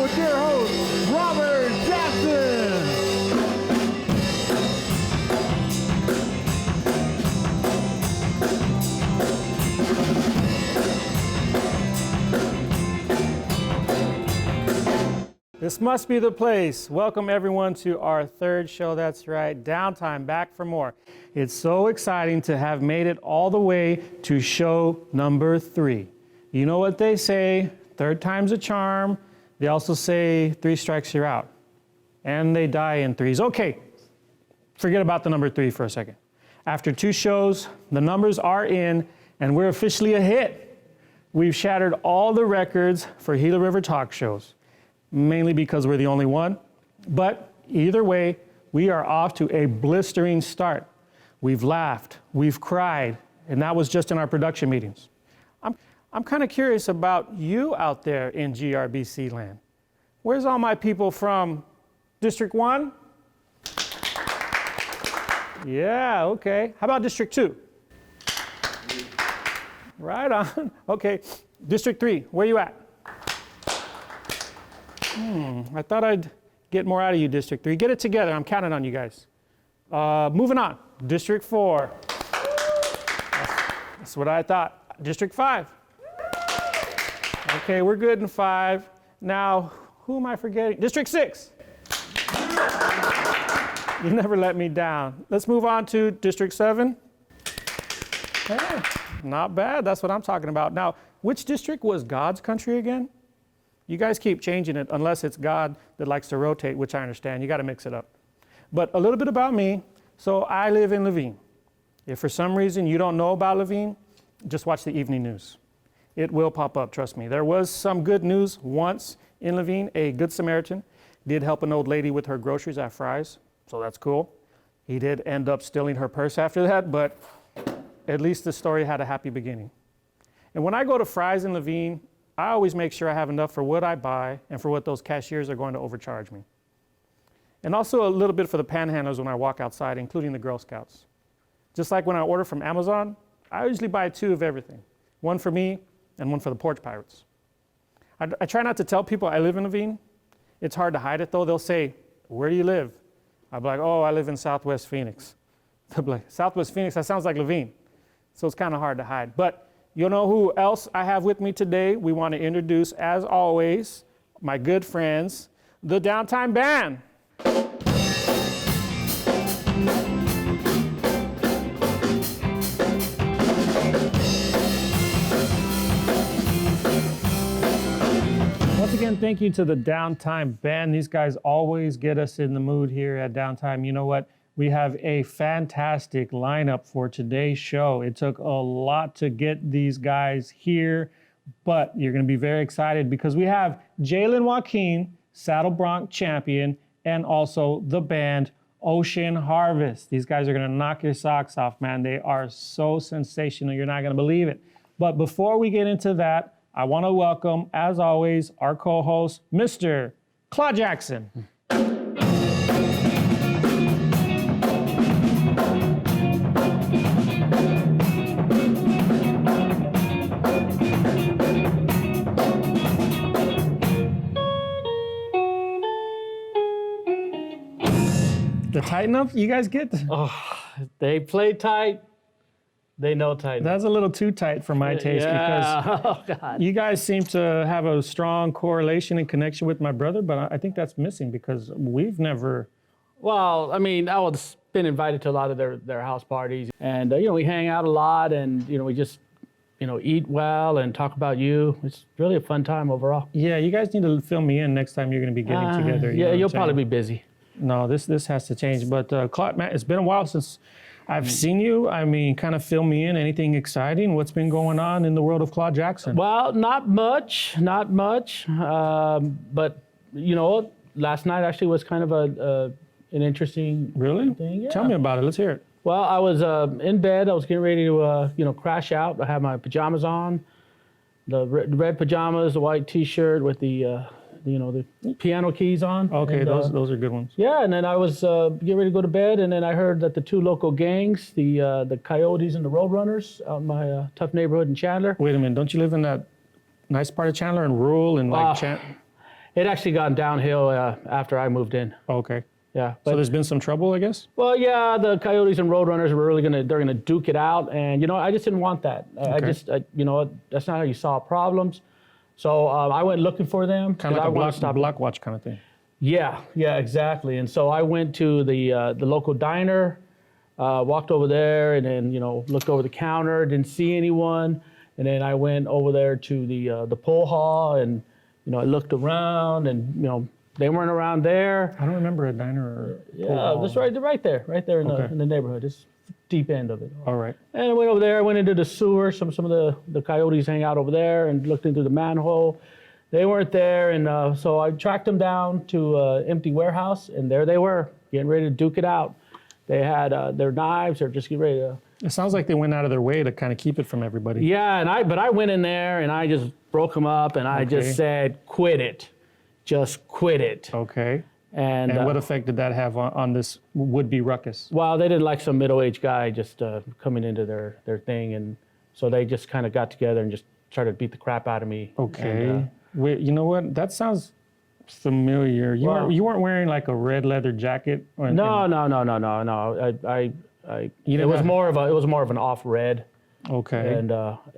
with your host, Robert Jackson. This must be the place. Welcome everyone to our third show. That's right, Downtime, back for more. It's so exciting to have made it all the way to show number 3. You know what they say, third time's a charm. They also say 3 strikes you're out. And they die in 3s. Okay, forget about the number 3 for a second. After 2 shows, the numbers are in and we're officially a hit. We've shattered all the records for Gila River talk shows. Mainly because we're the only one. But either way, we are off to a blistering start. We've laughed, we've cried, and that was just in our production meetings. I'm kind of curious about you out there in GRBC land. Where's all my people from District 1? Yeah, okay. How about District 2? Right on. Okay. District 3, where you at? I thought I'd get more out of you, District 3. Get it together. I'm counting on you guys. Moving on. District 4. That's what I thought. District 5. Okay, we're good in 5. Now, who am I forgetting? District 6. You never let me down. Let's move on to District 7. Hey, not bad. That's what I'm talking about. Now, which district was God's country again? You guys keep changing it unless it's God that likes to rotate, which I understand. You got to mix it up. But a little bit about me. So I live in Laveen. If for some reason you don't know about Laveen, just watch the evening news. It will pop up, trust me. There was some good news once in Laveen. A Good Samaritan did help an old lady with her groceries at Fry's, so that's cool. He did end up stealing her purse after that, but at least the story had a happy beginning. And when I go to Fry's in Laveen, I always make sure I have enough for what I buy and for what those cashiers are going to overcharge me. And also a little bit for the panhandlers when I walk outside, including the Girl Scouts. Just like when I order from Amazon, I usually buy 2 of everything. 1 for me and 1 for the Porch Pirates. I try not to tell people I live in Laveen. It's hard to hide it though. They'll say, where do you live? I'll be like, oh, I live in Southwest Phoenix. They'll be like, Southwest Phoenix, that sounds like Laveen. So it's kind of hard to hide. But you know who else I have with me today? We want to introduce, as always, my good friends, the Downtime Band. Once again, thank you to the Downtime Band. These guys always get us in the mood here at Downtime. You know what? We have a fantastic lineup for today's show. It took a lot to get these guys here, but you're going to be very excited because we have Jalen Joaquin, Saddle Bronc champion, and also the band Ocean Harvest. These guys are going to knock your socks off, man. They are so sensational. You're not going to believe it. But before we get into that, I want to welcome, as always, our co-host, Mr. Claude Jackson. The tighten up you guys get? Oh, they play tight. They know tight. That's a little too tight for my taste because you guys seem to have a strong correlation and connection with my brother, but I think that's missing because we've never... Well, I mean, I was been invited to a lot of their house parties, and we hang out a lot, and we just eat well and talk about you. It's really a fun time overall. Yeah, you guys need to fill me in next time you're going to be getting together. Yeah, you'll probably be busy. No, this has to change. But Claude, man, it's been a while since I've seen you. I mean, kind of fill me in. Anything exciting? What's been going on in the world of Claude Jackson? Well, not much. But last night actually was kind of an interesting really thing. Yeah. Tell me about it. Let's hear it. Well, I was in bed. I was getting ready to crash out. I had my pajamas on, the red pajamas, the white T-shirt with the piano keys on. Okay, and, those are good ones. Yeah, and then I was getting ready to go to bed, and then I heard that the 2 local gangs, the Coyotes and the Roadrunners, out in my tough neighborhood in Chandler. Wait a minute, don't you live in that nice part of Chandler and rural and like Chandler? It actually gone downhill after I moved in. Okay. Yeah. So But, there's been some trouble, I guess? well, yeah, the Coyotes and Roadrunners were really they're gonna duke it out, and I just didn't want that. Okay. That's not how you solve problems. So I went looking for them. Kind of 'cause I like wanted a to stop. block watch kind of thing. Yeah, exactly. And so I went to the local diner, walked over there, and then looked over the counter, didn't see anyone, and then I went over there to the pool hall, and I looked around, and they weren't around there. I don't remember a diner or Yeah, pool hall. that's right there in Okay. the neighborhood. It's deep end of it. All right. And I went over there. I went into the sewer. Some of the coyotes hang out over there, and looked into the manhole. They weren't there, and so I tracked them down to an empty warehouse, and there they were, getting ready to duke it out. They had their knives. They're just getting ready to. It sounds like they went out of their way to kind of keep it from everybody. Yeah, but I went in there and I just broke them up, and I Okay. just said, "Quit it, just quit it." Okay. And, And what effect did that have on this would-be ruckus? well, they didn't like some middle-aged guy just coming into their thing, and so they just kind of got together and just tried to beat the crap out of me. Okay. And, Wait, you know what? That sounds familiar. Well- You weren't wearing like a red leather jacket? Or anything? no. It was have- more of an off red. Okay.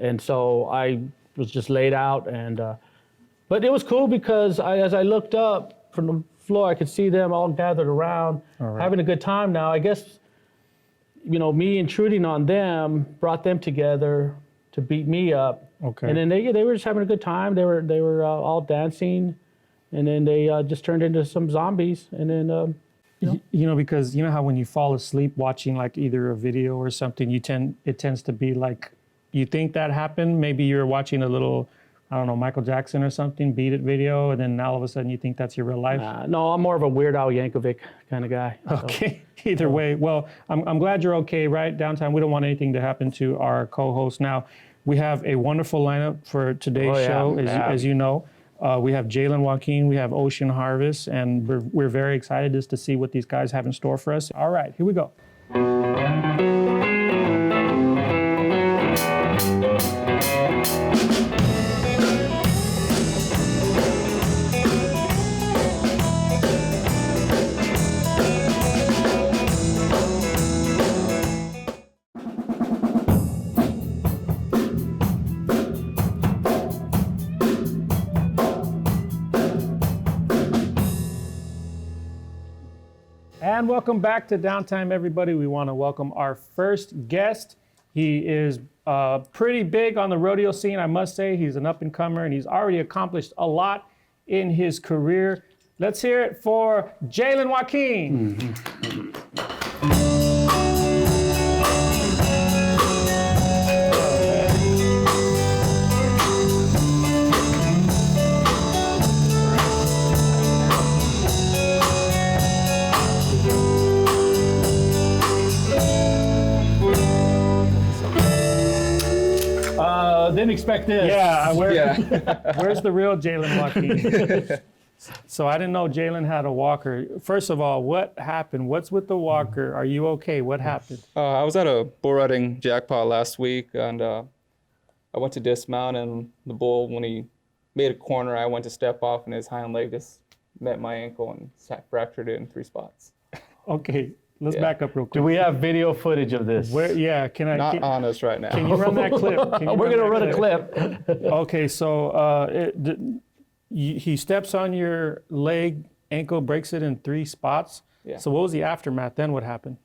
And so I was just laid out, and but it was cool because as I looked up from the floor, I could see them all gathered around, All right. having a good time. Now I guess me intruding on them brought them together to beat me up. Okay. And then they were just having a good time. They were all dancing, and then they just turned into some zombies. And then Because how when you fall asleep watching like either a video or something, it tends to be like, you think that happened. Maybe you're watching a little, I don't know, Michael Jackson or something, Beat It video, and then all of a sudden you think that's your real life. no, I'm more of a Weird Al Yankovic kind of guy. So. Okay. Either way, well, I'm glad you're okay, right? Downtime. We don't want anything to happen to our co-host. Now, we have a wonderful lineup for today's Oh, yeah. show, Yeah. as you know. We have Jalen Joaquin, we have Ocean Harvest, and we're very excited just to see what these guys have in store for us. All right, here we go. And welcome back to Downtime, everybody. We want to welcome our first guest. He is pretty big on the rodeo scene, I must say. He's an up-and-comer, and he's already accomplished a lot in his career. Let's hear it for Jalen Joaquin. Didn't expect this. Yeah, where's the real Jalen Joaquin? So I didn't know Jalen had a walker. First of all, what happened? What's with the walker? Are you okay? What happened? I was at a bull riding jackpot last week, and I went to dismount, and the bull, when he made a corner, I went to step off, and his hind leg just met my ankle and fractured it in 3 spots. Okay, let's Yeah. back up real quick. Do we have video footage of this? Can I? Not on us right now. Can you run that clip? We're gonna run a clip. Okay, so he steps on your leg, ankle, breaks it in 3 spots. Yeah. So what was the aftermath? Then what happened?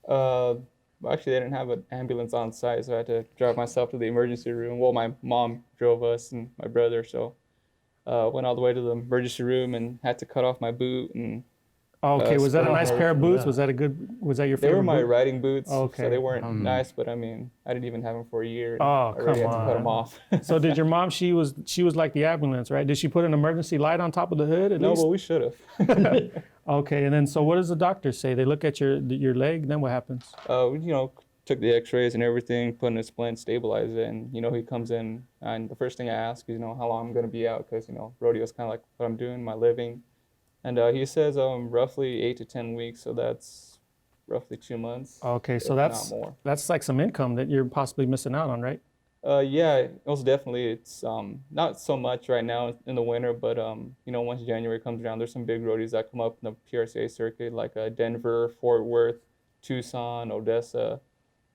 Actually, they didn't have an ambulance on site, so I had to drive myself to the emergency room. Well, my mom drove us and my brother, so went all the way to the emergency room and had to cut off my boot. And Okay, was that a nice pair of boots? Yeah. Was that your favorite? they were my boot? riding boots, Okay. so they weren't nice. But I mean, I didn't even have them for a year. And Oh, I already come had to cut them on. off. So did your mom? She was like the ambulance, right? Did she put an emergency light on top of the hood at No, least? but we should have. Okay, and then so what does the doctor say? They look at your leg, then what happens? Took the x-rays and everything, put in a splint, stabilized it, and he comes in, and the first thing I ask is how long I'm going to be out, because rodeo is kind of like what I'm doing, my living. And he says roughly 8 to 10 weeks, so that's roughly 2 months. Okay, so if that's not more. like some income that you're possibly missing out on, right? Yeah, most definitely. It's not so much right now in the winter, but once January comes around, there's some big roadies that come up in the PRCA circuit, like Denver, Fort Worth, Tucson, Odessa,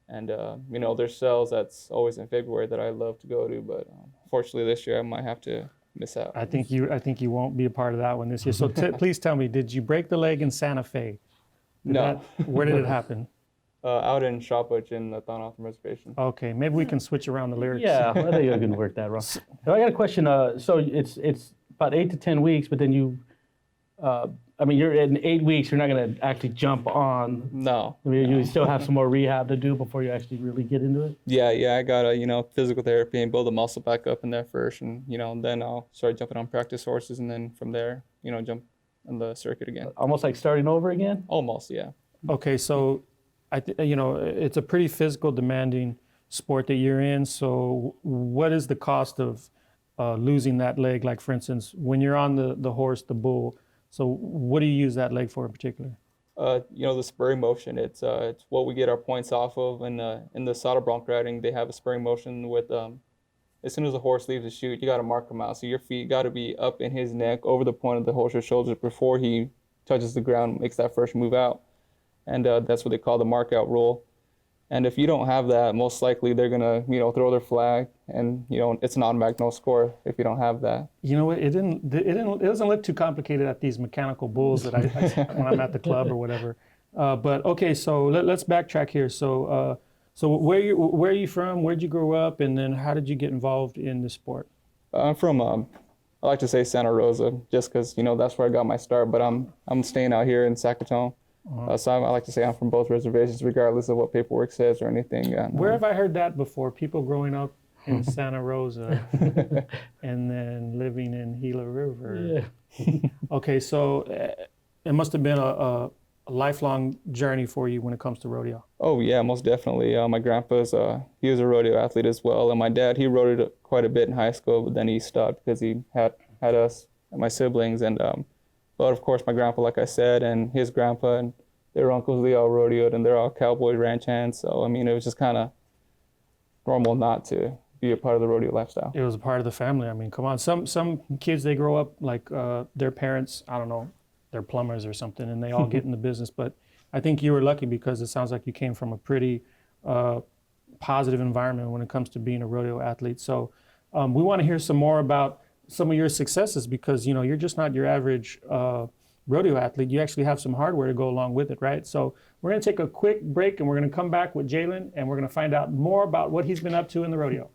and there's sales that's always in February that I love to go to, but unfortunately this year I might have to miss out. I think you won't be a part of that one this year. So please tell me, did you break the leg in Santa Fe? No, Where did it happen? out in Shopwich in the Thanathon Reservation. Okay, maybe we can switch around the lyrics. Yeah, I think I can work that, Ron. Now, I got a question. So it's about 8 to 10 weeks, but then you're in 8 weeks. You're not going to actually jump on. No. I mean, you still have some more rehab to do before you actually really get into it. Yeah, I got physical therapy and build the muscle back up in there first, and then I'll start jumping on practice horses, and then from there, jump on the circuit again. Almost like starting over again. Almost, yeah. Okay, so it's a pretty physical demanding sport that you're in. So what is the cost of losing that leg? Like for instance, when you're on the horse, the bull, so what do you use that leg for in particular? The spurring motion. It's what we get our points off of. And in the saddle bronc riding, they have a spurring motion with as soon as the horse leaves the chute, you got to mark him out. So your feet got to be up in his neck, over the point of the horse's shoulders before he touches the ground, makes that first move out. And that's what they call the mark out rule. And if you don't have that, most likely they're gonna, throw their flag, and it's an automatic no score if you don't have that. You know what? It doesn't look too complicated at these mechanical bulls that I when I'm at the club or whatever. But okay, so let's backtrack here. So where are you from? Where'd you grow up? And then how did you get involved in the sport? I'm from I like to say Santa Rosa, just because that's where I got my start. But I'm staying out here in Sacaton. So I like to say I'm from both reservations, regardless of what paperwork says or anything. Where have I heard that before? People growing up in Santa Rosa and then living in Gila River. Yeah. Okay, so it must have been a lifelong journey for you when it comes to rodeo. Oh yeah, most definitely. My grandpa's he was a rodeo athlete as well, and my dad, he rode quite a bit in high school, but then he stopped because he had us, my siblings, and but of course my grandpa, like I said, and his grandpa and their uncles, they all rodeoed, and they're all cowboy ranch hands. So I mean, it was just kind of normal not to be a part of the rodeo lifestyle. It was a part of the family. I mean, come on. Some kids, they grow up like their parents, I don't know, they're plumbers or something, and they all get in the business. But I think you were lucky because it sounds like you came from a pretty positive environment when it comes to being a rodeo athlete. So we want to hear some more about some of your successes because, you're just not your average rodeo athlete. You actually have some hardware to go along with it, right? So we're going to take a quick break, and we're going to come back with Jalen, and we're going to find out more about what he's been up to in the rodeo.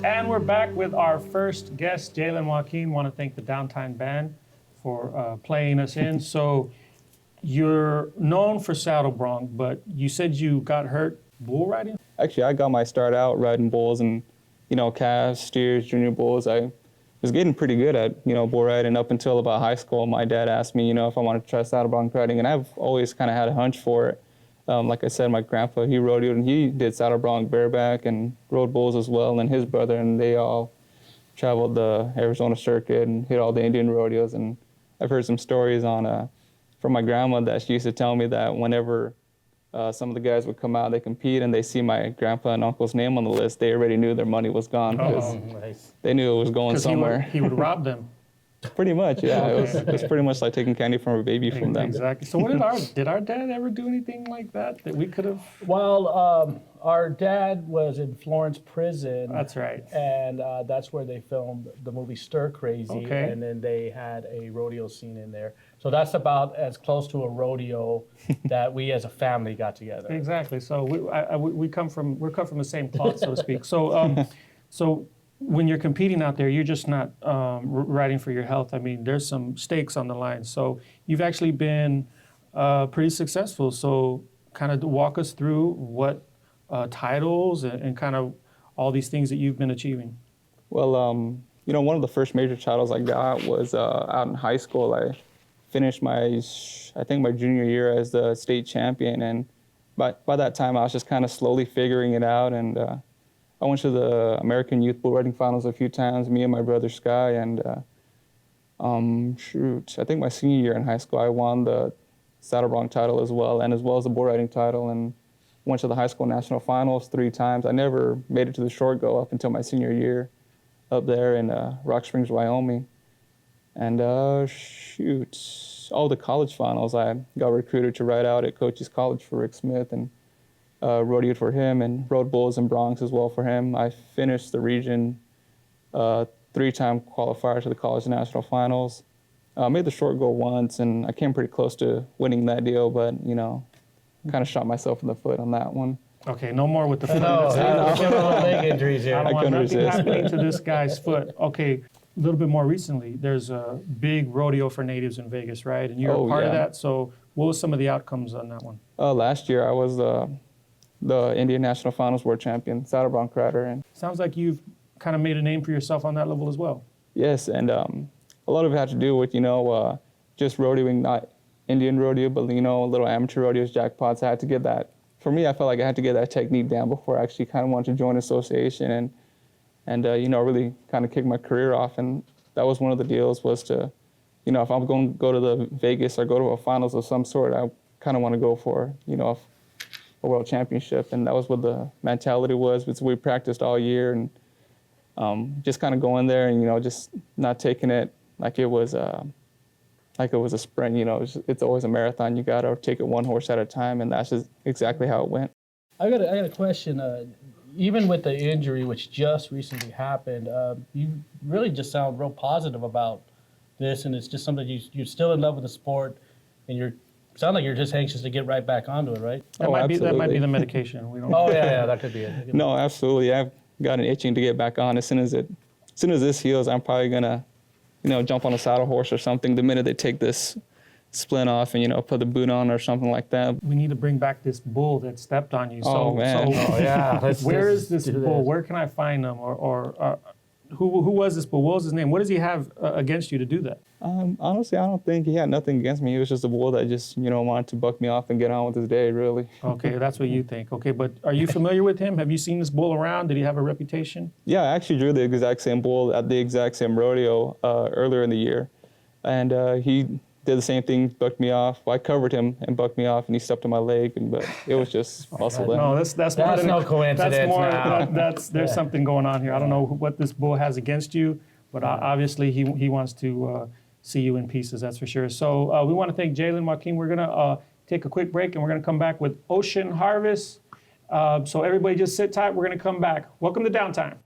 And we're back with our first guest, Jalen Joaquin. Want to thank the Downtime Band for playing us in. So you're known for saddle bronc, but you said you got hurt bull riding? Actually, I got my start out riding bulls and, calves, steers, junior bulls. I was getting pretty good at, bull riding up until about high school. My dad asked me, if I wanted to try saddle bronc riding, and I've always kind of had a hunch for it. Like I said, my grandpa, he rodeoed, and he did saddle bronc bareback and rode bulls as well, and his brother, and they all traveled the Arizona circuit and hit all the Indian rodeos. And I've heard some stories from my grandma that she used to tell me that whenever some of the guys would come out, they compete, and they see my grandpa and uncle's name on the list, they already knew their money was gone because Nice. they knew it was going somewhere. He would rob them. Pretty much, yeah. It was pretty much like taking candy from a baby from them. Exactly. So did our dad ever do anything like that we could have? Well, our dad was in Florence prison. That's right. And that's where they filmed the movie Stir Crazy. Okay. And then they had a rodeo scene in there. So that's about as close to a rodeo that we as a family got together. Exactly. So we come from the same cloth, so to speak. So so when you're competing out there, you're just not riding for your health. I mean, there's some stakes on the line. So you've actually been pretty successful. So kind of walk us through what titles and kind of all these things that you've been achieving. Well, one of the first major titles I got was out in high school. I finished my junior year as the state champion, and by that time, I was just kind of slowly figuring it out. And I went to the American Youth Bull Riding Finals a few times, me and my brother Sky. And I think my senior year in high school, I won the saddle bronc title as well as the bull riding title. And went to the high school national finals 3 times. I never made it to the short go up until my senior year up there in Rock Springs, Wyoming. And all the college finals, I got recruited to ride out at Coach's College for Rick Smith and rodeoed for him and rode bulls and broncs as well for him. I finished the region 3-time qualifier to the college national finals. Made the short go once, and I came pretty close to winning that deal, but, kind of shot myself in the foot on that one. Okay, no more with the foot. No, leg injuries here. I don't want couldn't nothing resist. happening to this guy's foot. Okay, a little bit more recently, there's a big rodeo for natives in Vegas, right? And you're a part of yeah. that. So what was some of the outcomes on that one? Last year, I was the Indian National Finals World Champion, saddle bronc rider. And Sounds like you've kind of made a name for yourself on that level as well. yes, and a lot of it had to do with, just rodeoing, not Indian rodeo, but, little amateur rodeos, jackpots. I had to get that. For me, I felt like I had to get that technique down before I actually kind of wanted to join an association and really kind of kick my career off. And that was one of the deals was to, if I'm going to go to the Vegas or go to a finals of some sort, I kind of want to go for, a world championship. And that was what the mentality was. We practiced all year and just kind of going there and, just not taking it like it was a sprint. It's always a marathon. You got to take it one horse at a time. And that's just exactly how it went. I got a question. Even with the injury, which just recently happened, you really just sound real positive about this, and it's just something you're still in love with the sport, and sound like you're just anxious to get right back onto it, right? That might be absolutely. the medication. We don't. Oh yeah, that could be it. No, absolutely. I've got an itching to get back on. As soon as this heals, I'm probably gonna, jump on a saddle horse or something the minute they take this splint off and put the boot on or something like that. We need to bring back this bull that stepped on you. Oh, man. Oh yeah. Where is this bull? Where can I find him? Or who was this bull? What was his name? What does he have against you to do that? Honestly, I don't think he had nothing against me. He was just a bull that just wanted to buck me off and get on with his day, really. Okay, that's what you think. Okay, but are you familiar with him? Have you seen this bull around? Did he have a reputation? Yeah, I actually drew the exact same bull at the exact same rodeo earlier in the year, and he did the same thing, bucked me off. Well, I covered him and bucked me off, and he stepped on my leg, but it was just muscle in. No, that's more than no coincidence. That's more. now. There's something going on here. I don't know what this bull has against you, but obviously he wants to see you in pieces. That's for sure. So we want to thank Jalen Joaquin. We're gonna take a quick break, and we're gonna come back with Ocean Harvest. So everybody just sit tight. We're gonna come back. Welcome to Downtime.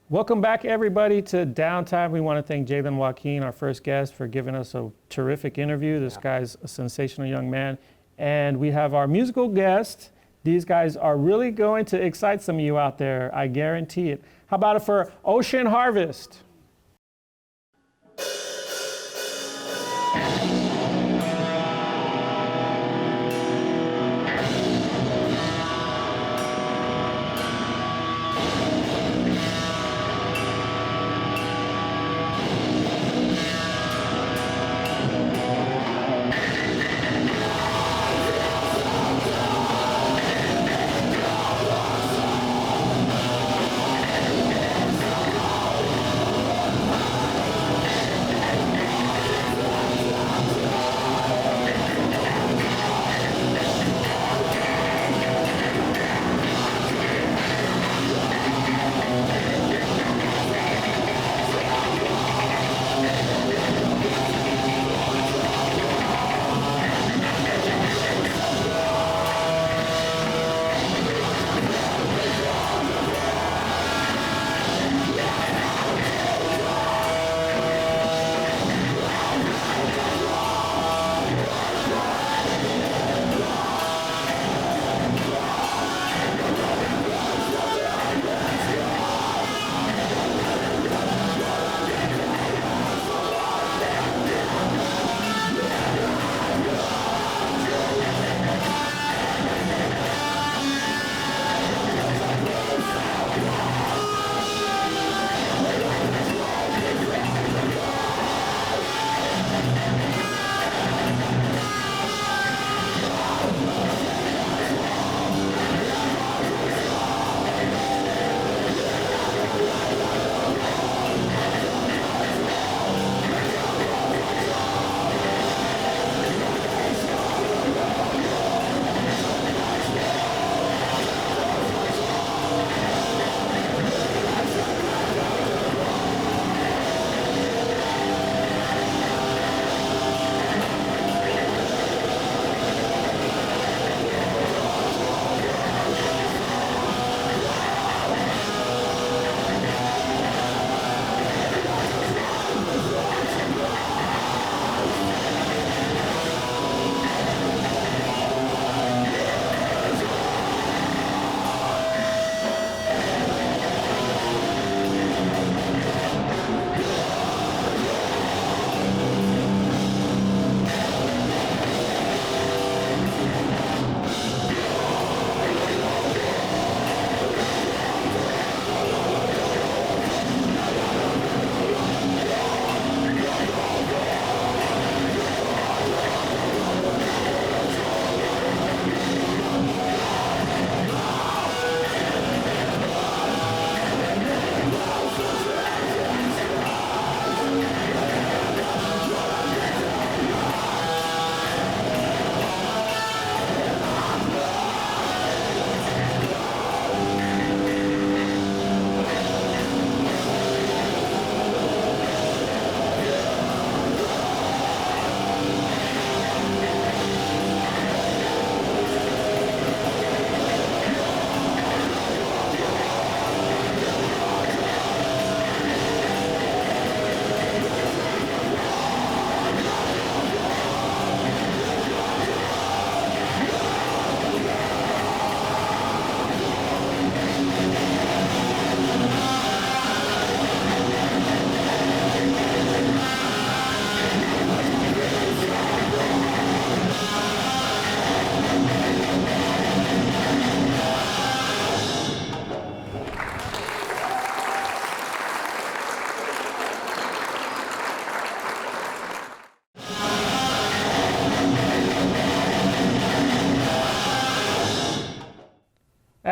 Welcome back, everybody, to Downtime. We want to thank Jalen Joaquin, our first guest, for giving us a terrific interview. This guy's a sensational young man. And we have our musical guest. These guys are really going to excite some of you out there. I guarantee it. How about it for Ocean Harvest?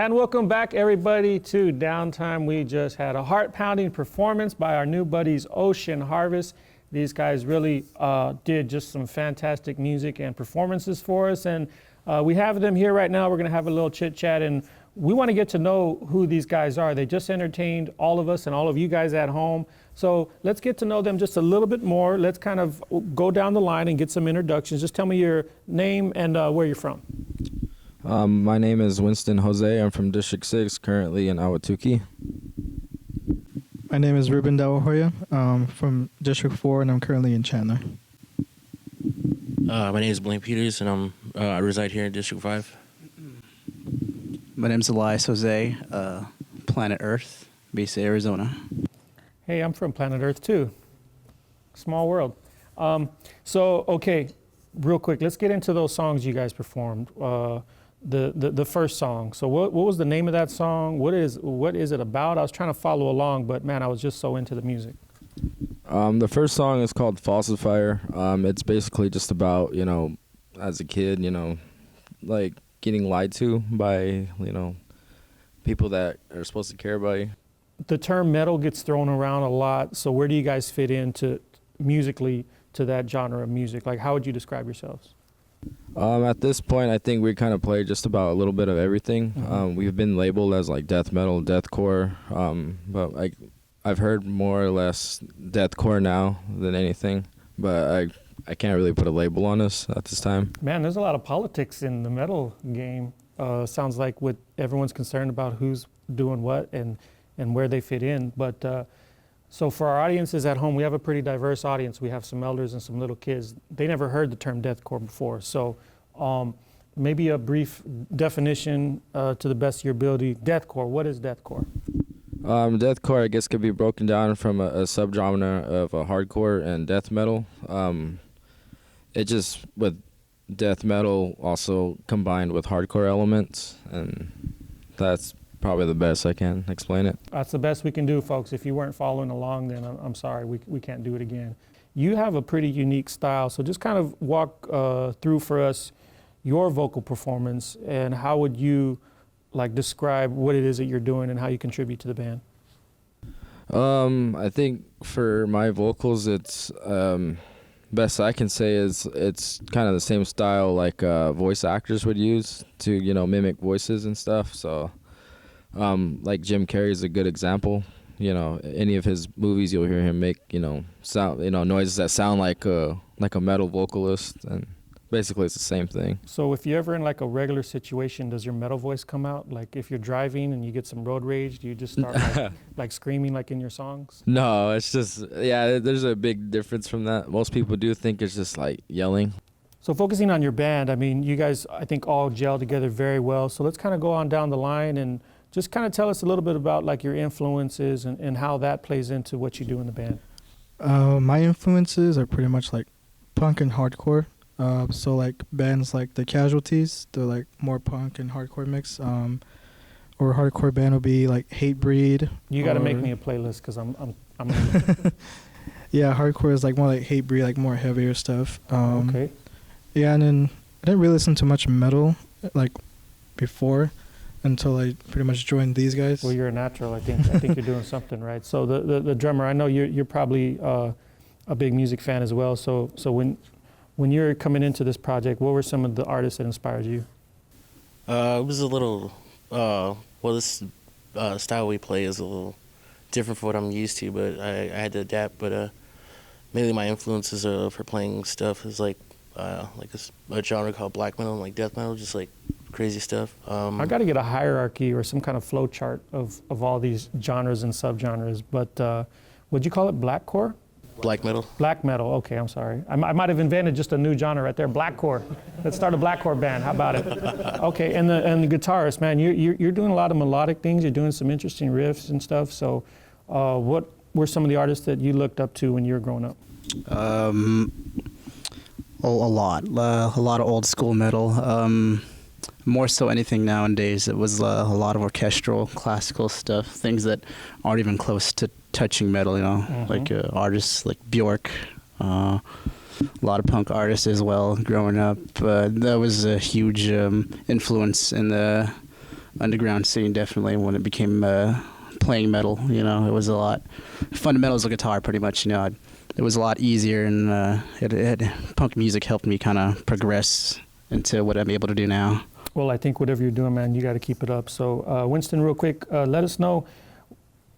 And welcome back, everybody, to Downtime. We just had a heart-pounding performance by our new buddies, Ocean Harvest. These guys really did just some fantastic music and performances for us. And we have them here right now. We're going to have a little chit-chat, and we want to get to know who these guys are. They just entertained all of us and all of you guys at home. So let's get to know them just a little bit more. Let's kind of go down the line and get some introductions. Just tell me your name and where you're from. My name is Winston Jose. I'm from District 6, currently in Ahwatukee. My name is Ruben Dawahoya. I'm from District 4, and I'm currently in Chandler. My name is Blaine Peters, and I reside here in District 5. My name is Elias Jose, Planet Earth, Mesa, Arizona. Hey, I'm from Planet Earth too. Small world. Okay, real quick, let's get into those songs you guys performed. The first song. So what was the name of that song? What is it about? I was trying to follow along, but man, I was just so into the music. The first song is called Falsifier. It's basically just about, as a kid, like getting lied to by, people that are supposed to care about you. The term metal gets thrown around a lot. So where do you guys fit into musically to that genre of music? Like, how would you describe yourselves? At this point, I think we kind of play just about a little bit of everything. Mm-hmm. We've been labeled as like death metal, deathcore, but I've heard more or less deathcore now than anything. But I can't really put a label on us at this time. Man, there's a lot of politics in the metal game. Sounds like everyone's concerned about who's doing what and where they fit in. But so for our audiences at home, we have a pretty diverse audience. We have some elders and some little kids. They never heard the term deathcore before. So maybe a brief definition to the best of your ability. Deathcore, what is deathcore? Deathcore, I guess, could be broken down from a subgenre of hardcore and death metal. It just, with death metal also combined with hardcore elements, and that's probably the best I can explain it. That's the best we can do, folks. If you weren't following along, then I'm sorry, we can't do it again. You have a pretty unique style, so just kind of walk through for us your vocal performance, and how would you describe what it is that you're doing and how you contribute to the band? I think for my vocals, it's best I can say is it's kind of the same style like voice actors would use to mimic voices and stuff. So like Jim Carrey is a good example. Any of his movies, you'll hear him make sound noises that sound like a metal vocalist, and basically it's the same thing. So if you're ever in a regular situation, does your metal voice come out? Like if you're driving and you get some road rage, do you just start like screaming like in your songs? No, it's just, there's a big difference from that. Most people do think it's just like yelling. So focusing on your band, I mean, you guys, I think, all gel together very well. So let's kind of go on down the line and just kind of tell us a little bit about your influences and how that plays into what you do in the band. My influences are pretty much like punk and hardcore. So bands like the Casualties, they're more punk and hardcore mix. Or hardcore band will be like Hatebreed. You got to make me a playlist because I'm Yeah, hardcore is more like Hatebreed, more heavier stuff. Okay. Yeah, and then I didn't really listen to much metal before until I pretty much joined these guys. Well, you're a natural. I think you're doing something right. So the drummer, I know you're probably a big music fan as well. So when you're coming into this project, what were some of the artists that inspired you? It was a little, this style we play is a little different from what I'm used to, but I had to adapt. But mainly my influences for playing stuff is a genre called black metal and death metal, just crazy stuff. I got to get a hierarchy or some kind of flow chart of all these genres and subgenres. But would you call it blackcore? Black metal. Black metal. Okay, I'm sorry. I might have invented just a new genre right there. Blackcore. Let's start a blackcore band. How about it? Okay, and the guitarist, man, you're doing a lot of melodic things. You're doing some interesting riffs and stuff. So, what were some of the artists that you looked up to when you were growing up? A lot of old school metal. More so anything nowadays. It was a lot of orchestral, classical stuff, things that aren't even close to touching metal, Mm-hmm. Artists like Bjork, a lot of punk artists as well growing up. That was a huge influence in the underground scene, definitely, when it became playing metal. You know, it was a lot. Fundamentals of guitar, pretty much. You know, it was a lot easier, and punk music helped me kind of progress into what I'm able to do now. Well, I think whatever you're doing, man, you got to keep it up. So, Winston, real quick, let us know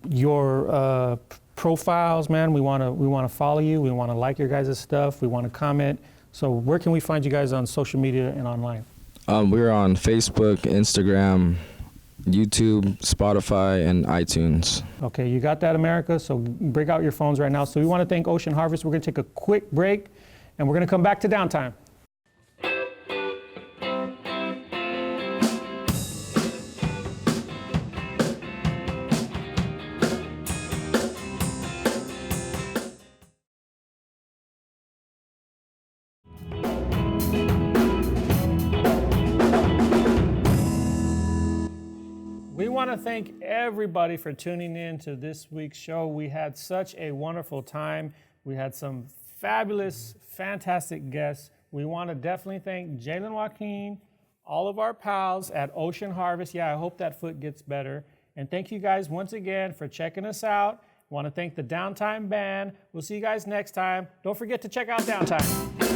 your profiles, man. We want to follow you. We want to like your guys' stuff. We want to comment. So, where can we find you guys on social media and online? We're on Facebook, Instagram, YouTube, Spotify, and iTunes. Okay, you got that, America? So break out your phones right now. So we want to thank Ocean Harvest. We're going to take a quick break, and we're going to come back to Downtime. We want to thank everybody for tuning in to this week's show. We had such a wonderful time. We had some fabulous, fantastic guests. We want to definitely thank Jalen Joaquin, all of our pals at Ocean Harvest. Yeah, I hope that foot gets better. And thank you guys once again for checking us out. Want to thank the Downtime Band. We'll see you guys next time. Don't forget to check out Downtime.